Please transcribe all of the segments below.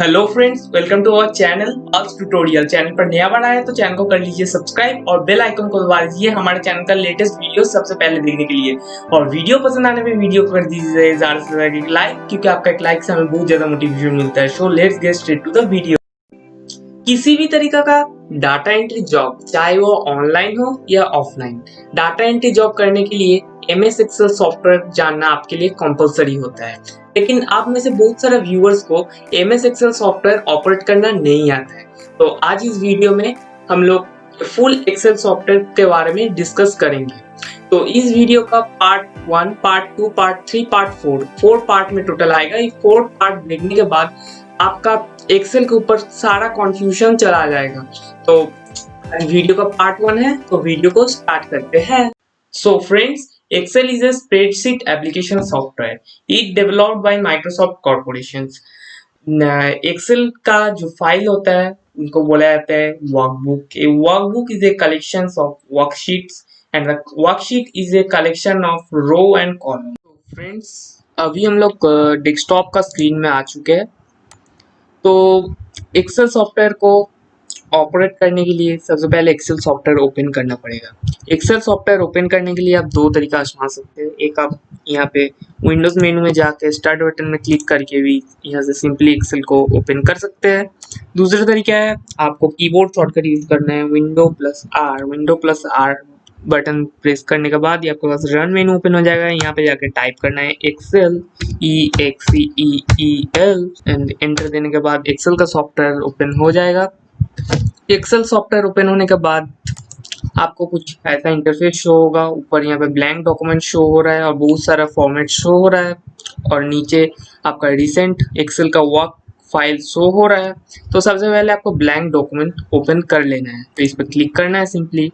Hello friends, welcome to our channel आज tutorial. Channel पर नया बना है तो चैनल को कर लीजिए सब्सक्राइब और बेल आइकन को दबा दीजिए हमारे चैनल का लेटेस्ट वीडियो सबसे पहले देखने के लिए। और वीडियो पसंद आने पे वीडियो को कर दीजिए ज्यादा से ज्यादा लाइक, क्योंकि आपका एक लाइक से हमें बहुत ज्यादा मोटिवेशन मिलता है। So let's get straight to the video. किसी भी तरीका का डाटा एंट्री जॉब, चाहे वो ऑनलाइन हो या ऑफलाइन, डाटा एंट्री जॉब करने के लिए एमएस एक्सेल सॉफ्टवेयर जानना आपके लिए कंपलसरी होता है। लेकिन आप में से बहुत सारे व्यूअर्स को एमएस एक्सेल सॉफ्टवेयर ऑपरेट करना नहीं आता है। तो आज इस वीडियो में हम लोग फुल एक्सेल सॉफ्टवेयर के बारे में डिस्कस करेंगे। तो इस वीडियो का part 1, part 2, part 3, part 4 part में टोटल आएगा। ये 4 पार्ट देखने के बाद आपका एक्सेल के ऊपर सारा कंफ्यूजन चला जाएगा। तो वीडियो का पार्ट 1 है, तो वीडियो को स्टार्ट करते हैं। So friends, Excel is a spreadsheet application software. It developed by Microsoft Corporations. Excel का जो फाइल होता है उनको बोला जाता है workbook. A workbook is a collection of worksheets and the worksheet is a collection of row and column. So friends, अभी हम लोग डेस्कटॉप का स्क्रीन में आ चुके हैं। तो एक्सेल सॉफ्टवेयर को ऑपरेट करने के लिए सबसे पहले एक्सेल सॉफ्टवेयर ओपन करना पड़ेगा। एक्सेल सॉफ्टवेयर ओपन करने के लिए आप दो तरीका आजमा सकते हैं। एक, आप यहाँ पे विंडोज मेनू में जाके स्टार्ट बटन में क्लिक करके भी यहाँ से सिंपली एक्सेल को ओपन कर सकते हैं। दूसरा तरीका है, आपको कीबोर्ड शॉर्टकट यूज करना है, window plus are button press करने के बाद ये आपके पास रन मेनू ओपन हो जाएगा। यहाँ पे जाके टाइप करना है एक्सेल, EXCEEL एंड एंटर देने के बाद एक्सेल का सॉफ्टवेयर ओपन हो जाएगा। एक्सेल सॉफ्टवेयर ओपन होने के बाद आपको कुछ ऐसा इंटरफेस शो होगा। ऊपर यहाँ पे ब्लैंक डॉक्यूमेंट शो हो रहा है और बहुत सारा फॉर्मेट शो हो रहा है, और नीचे आपका रिसेंट एक्सेल का वर्क फाइल शो हो रहा है। तो सबसे पहले आपको ब्लैंक डॉक्यूमेंट ओपन कर लेना है, तो इस पर क्लिक करना है सिंपली।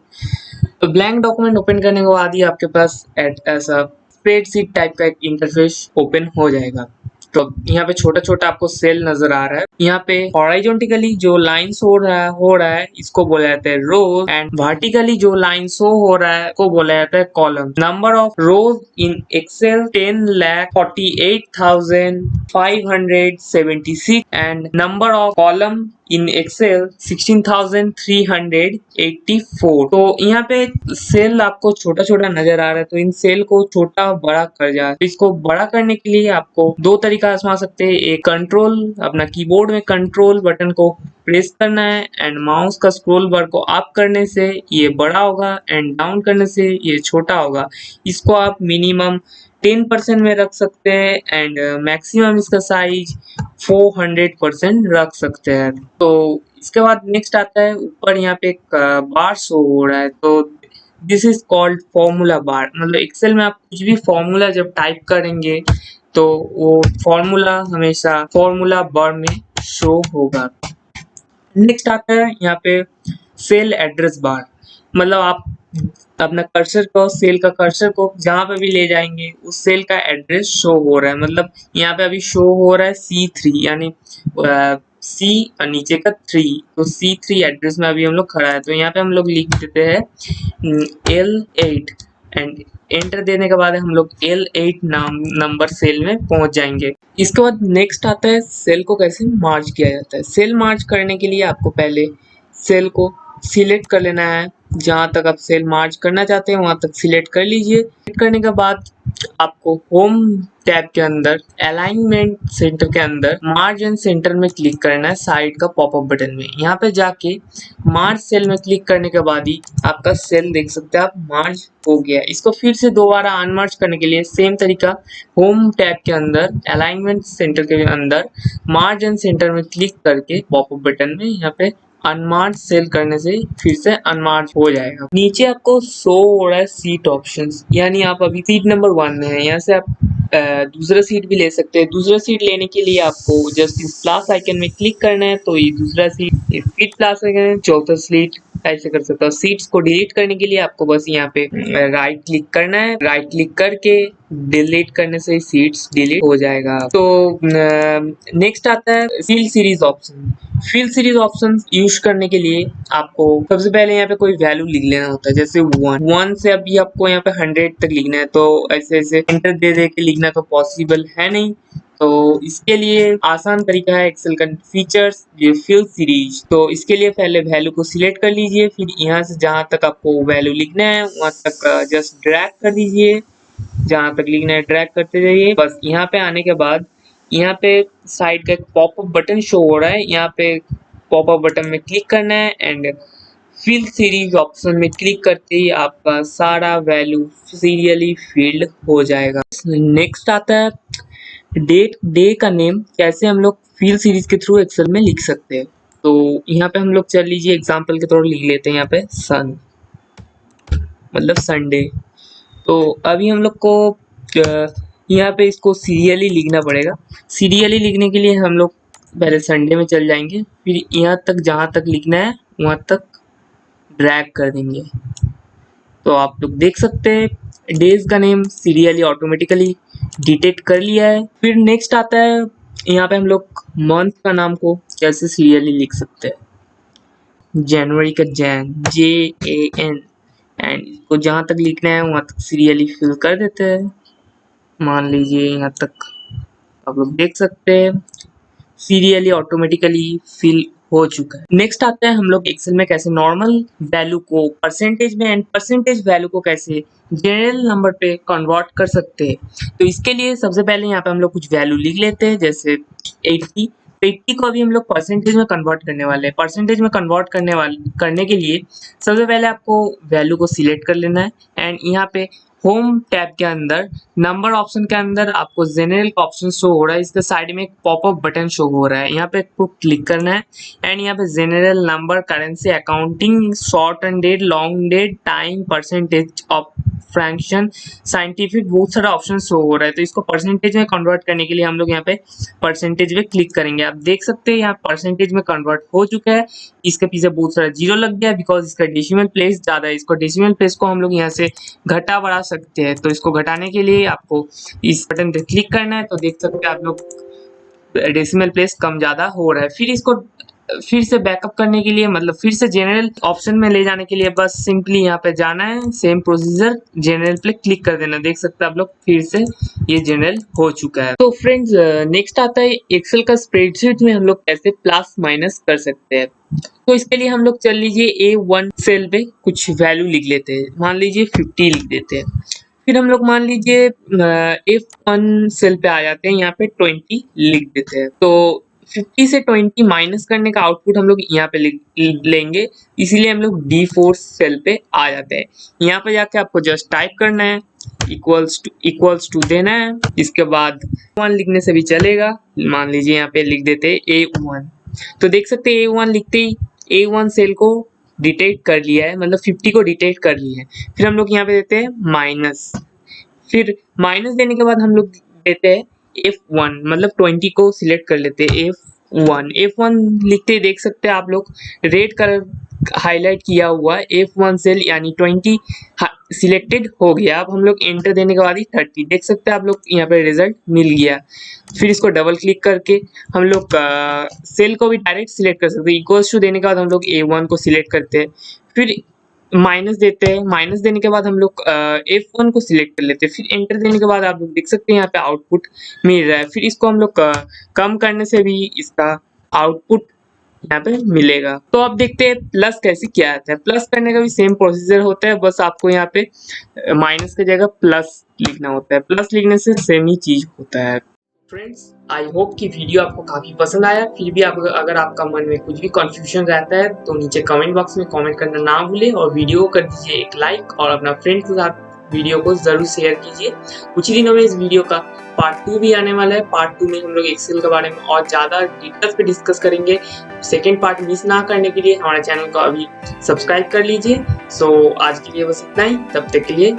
तो ब्लैंक डॉक्यूमेंट ओपन करने के बाद ही आपके पास ऐसा स्प्रेडशीट टाइप का एक इंटरफेस ओपन हो जाएगा। तो यहाँ पे छोटा छोटा आपको सेल नजर आ रहा है। यहाँ पे हॉरिजॉन्टली जो लाइन्स हो रहा है इसको बोला जाता है रोज, एंड वर्टिकली जो लाइन शो हो रहा है को बोला जाता है column. Number of rows in Excel 10,48,576 and number of column in Excel 16,384। तो यहाँ पे सेल आपको छोटा छोटा नजर आ रहा है, तो इन सेल को छोटा बड़ा कर जाए। तो इसको बड़ा करने के लिए आपको दो तरीका आजमा सकते हैं। एक, कंट्रोल, अपना कीबोर्ड में कंट्रोल बटन को प्रेस करना है एंड माउस का स्क्रॉल बार को अप करने से ये बड़ा होगा एंड डाउन करने से ये छोटा होगा। इसको आप मिनिमम 10% में रख सकते हैं एंड मैक्सिमम इसका साइज 400% रख सकते हैं। तो इसके बाद नेक्स्ट आता है, ऊपर यहाँ पे एक बार शो हो रहा है, तो this is called formula bar. मतलब एक्सेल में आप कुछ भी फॉर्मूला जब टाइप करेंगे तो वो फॉर्मूला हमेशा फॉर्मूला बार में शो होगा। नेक्स्ट आता है यहाँ पे सेल एड्रेस बार। मतलब आप अपना कर्सर को, सेल का कर्सर को जहां पे भी ले जाएंगे उस सेल का एड्रेस शो हो रहा है। मतलब यहाँ पे अभी शो हो रहा है C3, यानी C और नीचे का 3, तो C3 एड्रेस में अभी हम लोग खड़ा है। तो यहाँ पे हम लोग लिख देते हैं L8 एंड एंटर देने के बाद हम लोग L8 नंबर सेल में पहुंच जाएंगे। इसके बाद नेक्स्ट आता है सेल को कैसे मार्ज किया जाता है। सेल मार्ज करने के लिए आपको पहले सेल को सिलेक्ट कर लेना है। जहां तक आप सेल मार्ज करना चाहते हैं वहां तक सिलेक्ट कर लीजिए। सिलेक्ट करने के बाद आपको होम टैब के अंदर अलाइनमेंट सेंटर के अंदर मार्ज एंड सेंटर में क्लिक करना है, साइड का पॉपअप बटन में। यहाँ पे जाके मार्ज सेल में क्लिक करने के बाद ही आपका सेल देख सकते हैं आप मार्ज हो गया। इसको फिर से दोबारा अनमार्ज करने के लिए सेम तरीका, होम टैब के अंदर अलाइनमेंट सेंटर के अंदर मार्ज एंड सेंटर में क्लिक करके पॉपअप बटन में यहाँ पे अनमार्ज सेल करने से फिर से अनमार्ज हो जाएगा। नीचे आपको शो हो रहा है सीट ऑप्शंस, यानी आप अभी सीट नंबर 1 में है। यहाँ से आप दूसरा सीट भी ले सकते हैं। दूसरा सीट लेने के लिए आपको जस्ट इस प्लस आइकन में क्लिक करना है, तो ये दूसरा सीट प्लस आइकन, चौथा सीट ऐसे कर सकते हो। सीट्स को डिलीट करने के लिए आपको बस यहाँ पे राइट क्लिक करना है। राइट क्लिक करके डिलीट करने से सीट्स डिलीट हो जाएगा। तो नेक्स्ट आता है fill series option. Fill series option use करने के लिए आपको सबसे पहले यहाँ पे कोई वैल्यू लिख लेना होता है, जैसे 1 से अभी आपको यहाँ पे 100 तक लिखना है। तो ऐसे ऐसे एंटर दे के लिखना तो पॉसिबल है नहीं, तो इसके लिए आसान तरीका है एक्सेल का फीचर्स, ये फिल सीरीज। तो इसके लिए पहले वैल्यू को सिलेक्ट कर लीजिए, फिर यहाँ से जहाँ तक आपको वैल्यू लिखना है वहाँ तक जस्ट ड्रैग कर दीजिए, जहाँ तक लिखना है ड्रैग करते जाइए। बस यहाँ पे आने के बाद यहाँ पे साइड का एक पॉपअप बटन शो हो रहा है, यहाँ पे पॉपअप बटन में क्लिक करना है एंड फिल सीरीज ऑप्शन में क्लिक करते ही आपका सारा वैल्यू सीरियली फील्ड हो जाएगा। नेक्स्ट आता है डेट, डे का नेम कैसे हम लोग फिल सीरीज के थ्रू एक्सेल में लिख सकते हैं। तो यहाँ पे हम लोग चल लीजिए एग्जांपल के तौर लिख लेते हैं यहाँ पे सन, मतलब संडे। तो अभी हम लोग को यहाँ पे इसको सीरियली लिखना पड़ेगा। सीरियली लिखने के लिए हम लोग पहले संडे में चल जाएंगे, फिर यहाँ तक जहाँ तक लिखना है वहाँ तक ड्रैग कर देंगे। तो आप लोग देख सकते हैं डेज का नेम सीरियली ऑटोमेटिकली डिटेक्ट कर लिया है। फिर नेक्स्ट आता है यहाँ पे हम लोग मंथ का नाम को कैसे सीरियली लिख सकते हैं। जनवरी का जैन, JAN, एंड इसको जहाँ तक लिखना है वहाँ तक सीरियली फिल कर देते हैं। मान लीजिए यहाँ तक आप लोग देख सकते हैं सीरियली ऑटोमेटिकली फिल हो चुका है। नेक्स्ट आता है हम लोग एक्सेल में कैसे नॉर्मल वैल्यू को परसेंटेज में एंड परसेंटेज वैल्यू को कैसे जनरल नंबर पे कन्वर्ट कर सकते हैं। तो इसके लिए सबसे पहले यहाँ पे हम लोग कुछ वैल्यू लिख लेते हैं, जैसे 80। 80 को अभी हम लोग परसेंटेज में कन्वर्ट करने वाले हैं। परसेंटेज में कन्वर्ट करने के लिए सबसे पहले आपको वैल्यू को सिलेक्ट कर लेना है एंड यहाँ पे होम टैब के अंदर नंबर ऑप्शन के अंदर आपको जनरल का ऑप्शन शो हो रहा है, इसके साइड में एक पॉपअप बटन शो हो रहा है, यहाँ पे आपको क्लिक करना है एंड यहाँ पे general number, currency, accounting, short and date, long date, time, percentage of fraction, scientific, बहुत सारा ऑप्शन शो हो रहा है। तो इसको परसेंटेज में कन्वर्ट करने के लिए हम लोग यहाँ पे परसेंटेज में क्लिक करेंगे। आप देख सकते हैं यहाँ परसेंटेज में कन्वर्ट हो चुका है। इसके पीछे बहुत सारा जीरो लग गया बिकॉज इसका डेसिमल प्लेस ज्यादा है। इसको डेसिमल प्लेस को हम लोग यहाँ से घटा बढ़ा सकते हैं। तो इसको घटाने के लिए आपको इस बटन पे क्लिक करना है। तो देख सकते हैं आप लोग डेसिमल प्लेस कम ज्यादा हो रहा है। फिर इसको फिर से बैकअप करने के लिए, मतलब फिर से जनरल ऑप्शन में ले जाने के लिए बस सिंपली यहाँ पे जाना है, सेम प्रोसीजर, जनरल पे क्लिक कर देना। देख सकते हैं आप लोग फिर से ये जनरल हो चुका है। तो फ्रेंड्स नेक्स्ट आता है एक्सेल का स्प्रेडशीट में हम लोग कैसे प्लस माइनस कर सकते हैं। तो इसके लिए हम लोग चल लीजिए A1 सेल पे कुछ वैल्यू लिख लेते हैं, मान लीजिए 50 लिख देते हैं। फिर हम लोग मान लीजिए F1 सेल पे आ जाते हैं, यहाँ पे 20 लिख देते हैं। तो 50 से 20 माइनस करने का आउटपुट हम लोग यहाँ पे लेंगे, इसीलिए हम लोग D4 सेल पे आ जाते हैं। यहाँ पे जाके आपको जस्ट टाइप करना है, इक्वल्स टू देना है। इसके बाद 1 लिखने से भी चलेगा, मान लीजिए यहाँ पे लिख देते हैं A1। तो देख सकते हैं A1 लिखते ही A1 सेल को डिटेक्ट कर लिया है, मतलब 50 को डिटेक्ट कर लिया है। फिर हम लोग यहाँ पे देते हैं माइनस, फिर माइनस देने के बाद हम लोग देते हैं F1, मतलब 20 को सिलेक्ट कर लेते हैं F1। F1 लिखते ही देख सकते हैं आप लोग रेड कलर हाईलाइट किया हुआ F1 सेल यानी 20 सिलेक्टेड हो गया। अब हम लोग एंटर देने के बाद ही 30 देख सकते हैं आप लोग यहाँ पे रिजल्ट मिल गया। फिर इसको डबल क्लिक करके हम लोग सेल को भी डायरेक्ट सिलेक्ट कर सकते हैं। इक्वल्स टू देने के बाद हम लोग A1 को सिलेक्ट करते हैं, फिर माइनस देते हैं। माइनस देने के बाद हम लोग F1 को सिलेक्ट कर लेते हैं, फिर एंटर देने के बाद आप लोग देख सकते हैं यहाँ पे आउटपुट मिल रहा है। फिर इसको हम लोग कम करने से भी इसका आउटपुट यहाँ पे मिलेगा। तो अब देखते हैं प्लस कैसे किया जाता है। प्लस करने का भी सेम प्रोसीजर होता है, बस आपको यहाँ पे माइनस की जगह प्लस लिखना होता है। प्लस लिखने से सेम ही चीज होता है। फ्रेंड्स आई होप कि वीडियो आपको काफी पसंद आया। फिर भी अगर आपका मन में कुछ भी कंफ्यूजन रहता है तो नीचे कमेंट बॉक्स में कमेंट करना ना भूले और वीडियो को कर दीजिए एक लाइक और अपना फ्रेंड के साथ वीडियो को जरूर शेयर कीजिए। कुछ ही दिनों में इस वीडियो का पार्ट 2 भी आने वाला है। पार्ट 2 में हम लोग एक्सेल के बारे में और ज्यादा डिटेल्स पे डिस्कस करेंगे। सेकेंड पार्ट मिस ना करने के लिए हमारे चैनल को अभी सब्सक्राइब कर लीजिए। सो आज के लिए बस इतना ही, तब तक के लिए